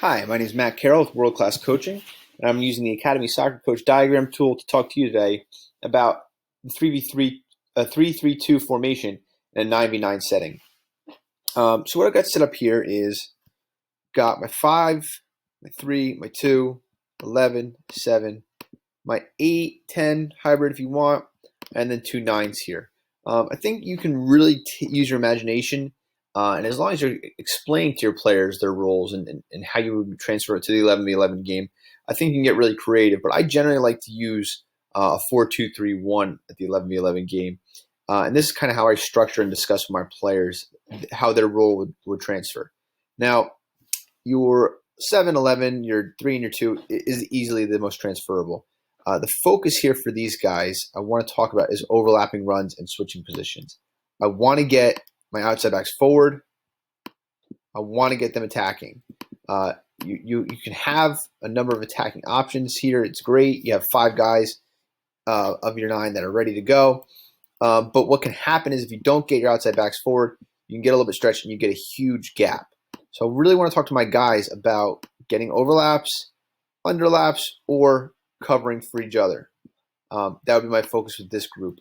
Hi, my name is Matt Carroll with World Class Coaching, and I'm using the Academy Soccer Coach Diagram tool to talk to you today about the 3v3, a 3-3-2 formation in a 9v9 setting. So what I've got set up here is got my 5, my 3, my 2, 11, 7, my 8, 10 hybrid if you want, and then 2 9s here. I think you can really use your imagination, and as long as you're explaining to your players their roles and how you would transfer it to the 11v11 game, I think you can get really creative. But I generally like to use a 4-2-3-1 at the 11v11 game. And this is kind of how I structure and discuss with my players how their role would transfer. Now, your 7-11, your 3, and your 2 is easily the most transferable. The focus here for these guys I want to talk about is overlapping runs and switching positions. I want to get my outside backs forward. I want to get them attacking. You can have a number of attacking options here. It's great. You have 5 guys of your 9 that are ready to go. But what can happen is if you don't get your outside backs forward, you can get a little bit stretched and you get a huge gap. So I really want to talk to my guys about getting overlaps, underlaps, or covering for each other. That would be my focus with this group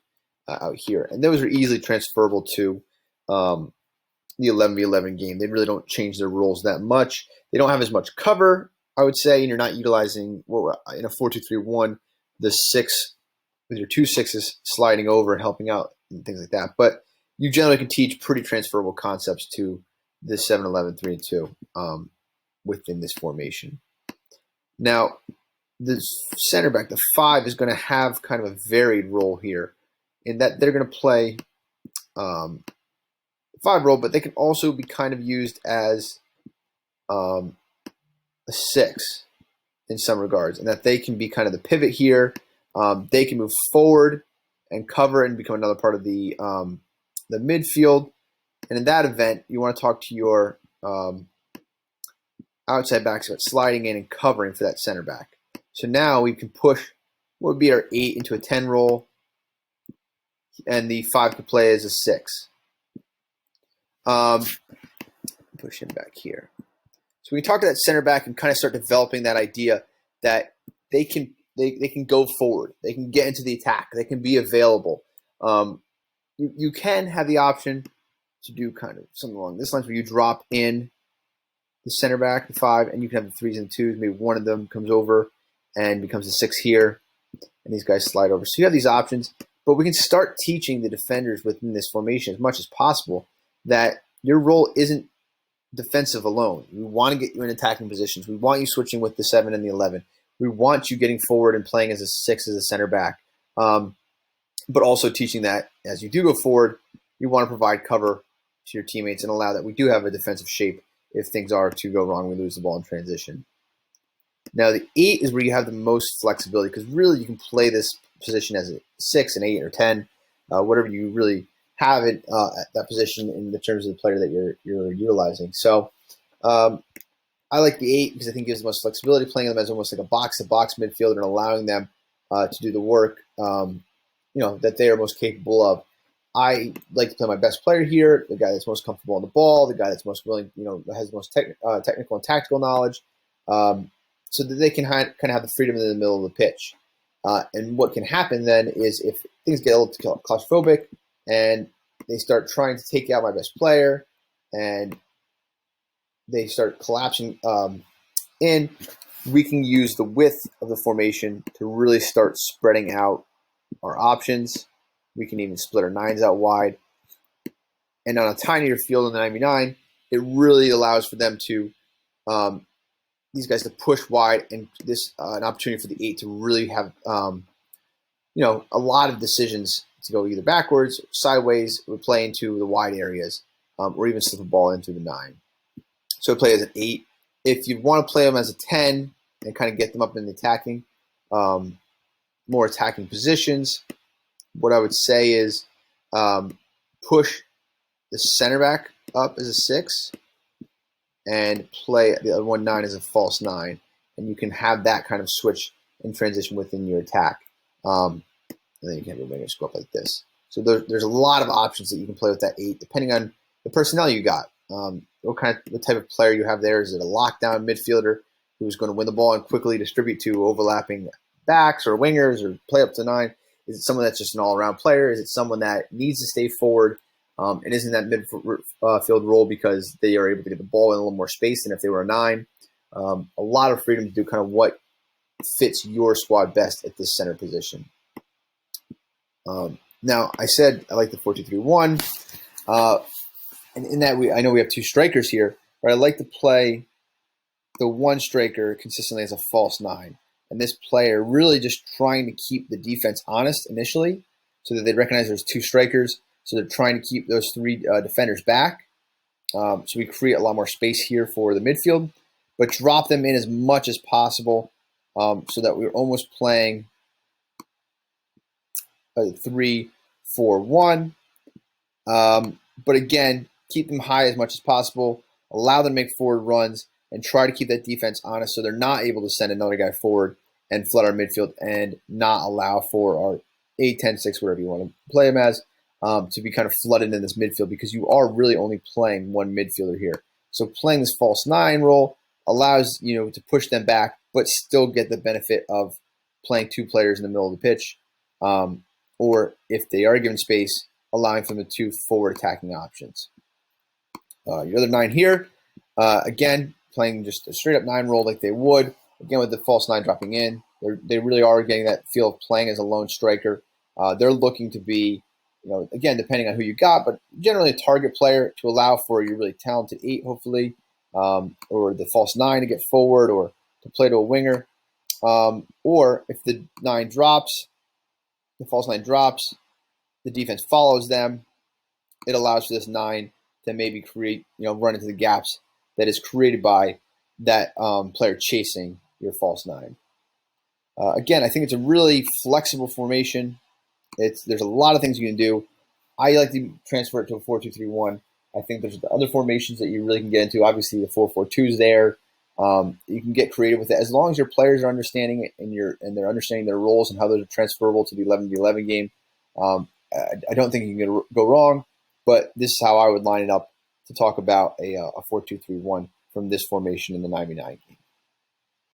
out here. And those are easily transferable to the 11v11 game. They really don't change their rules that much. They don't have as much cover, I would say, and you're not utilizing, in a 4-2-3-1, the 6 with your 2 6s sliding over and helping out and things like that. But you generally can teach pretty transferable concepts to the 7-11, 3 and 2 within this formation. Now, the center back, the 5, is going to have kind of a varied role here in that they're going to play 5 role, but they can also be kind of used as a 6 in some regards, and that they can be kind of the pivot here. They can move forward and cover and become another part of the midfield. And in that event, you want to talk to your outside backs about sliding in and covering for that center back. So now we can push what would be our 8 into a 10 role, and the 5 could play as a 6. Push him back here. So we can talk to that center back and kind of start developing that idea that they can go forward. They can get into the attack. They can be available. You can have the option to do kind of something along this lines where you drop in the center back, the 5, and you can have the 3s and 2s. Maybe one of them comes over and becomes a 6 here, and these guys slide over. So you have these options, but we can start teaching the defenders within this formation as much as possible that your role isn't defensive alone. We want to get you in attacking positions. We want you switching with the 7 and the 11. We want you getting forward and playing as a 6 as a center back, but also teaching that as you do go forward, you want to provide cover to your teammates and allow that we do have a defensive shape if things are to go wrong, we lose the ball in transition. Now, the 8 is where you have the most flexibility because really you can play this position as a 6, an 8, or 10, whatever you really have it at that position in the terms of the player that you're utilizing. So I like the 8 because I think it gives the most flexibility, playing them as almost like a box-to-box midfielder and allowing them to do the work that they are most capable of. I like to play my best player here, the guy that's most comfortable on the ball, the guy that's most willing, that has the most technical and tactical knowledge, so that they can kind of have the freedom in the middle of the pitch. And what can happen then is if things get a little claustrophobic and they start trying to take out my best player and they start collapsing in, we can use the width of the formation to really start spreading out our options. We can even split our 9s out wide. And on a tinier field in the 99, it really allows for them to, these guys to push wide, and this an opportunity for the 8 to really have, a lot of decisions to go either backwards, sideways, or play into the wide areas, or even slip a ball into the 9. So play as an 8. If you want to play them as a 10 and kind of get them up in the attacking, more attacking positions, what I would say is push the center back up as a 6 and play the other 1-9 as a false 9. And you can have that kind of switch and transition within your attack. And then you can have your wingers go up like this. So there's a lot of options that you can play with that 8, depending on the personnel you got. what type of player you have there. Is it a lockdown midfielder who's going to win the ball and quickly distribute to overlapping backs or wingers or play up to 9? Is it someone that's just an all-around player? Is it someone that needs to stay forward and isn't that midfield role because they are able to get the ball in a little more space than if they were a 9? A lot of freedom to do kind of what fits your squad best at this center position. Now, I said I like the 4-2-3-1. And in that, I know we have 2 strikers here, but I like to play the one striker consistently as a false 9. And this player really just trying to keep the defense honest initially so that they recognize there's 2 strikers. So they're trying to keep those 3 defenders back. So we create a lot more space here for the midfield, but drop them in as much as possible so that we're almost playing a 3-4-1. But again, keep them high as much as possible, allow them to make forward runs, and try to keep that defense honest so they're not able to send another guy forward and flood our midfield and not allow for our 8-10-6, whatever you want to play them as, to be kind of flooded in this midfield because you are really only playing one midfielder here. So playing this false 9 role allows to push them back but still get the benefit of playing 2 players in the middle of the pitch. Or if they are given space, allowing for the 2 forward attacking options. Your other 9 here, again, playing just a straight up 9 role like they would. Again, with the false 9 dropping in, they really are getting that feel of playing as a lone striker. They're looking to be, again, depending on who you got, but generally a target player to allow for your really talented 8, hopefully, or the false 9 to get forward or to play to a winger. Or if the 9 drops, the false 9 drops, the defense follows them, it allows for this 9 to maybe create, run into the gaps that is created by that player chasing your false 9. Again, I think it's a really flexible formation. There's a lot of things you can do. I like to transfer it to a 4-2-3-1. I think there's other formations that you really can get into. Obviously, the 4-4-2 is there. You can get creative with it as long as your players are understanding it and they're understanding their roles and how those are transferable to the 11v11 game. I don't think you can go wrong, but this is how I would line it up to talk about a 4-2-3-1 from this formation in the 9v9 game.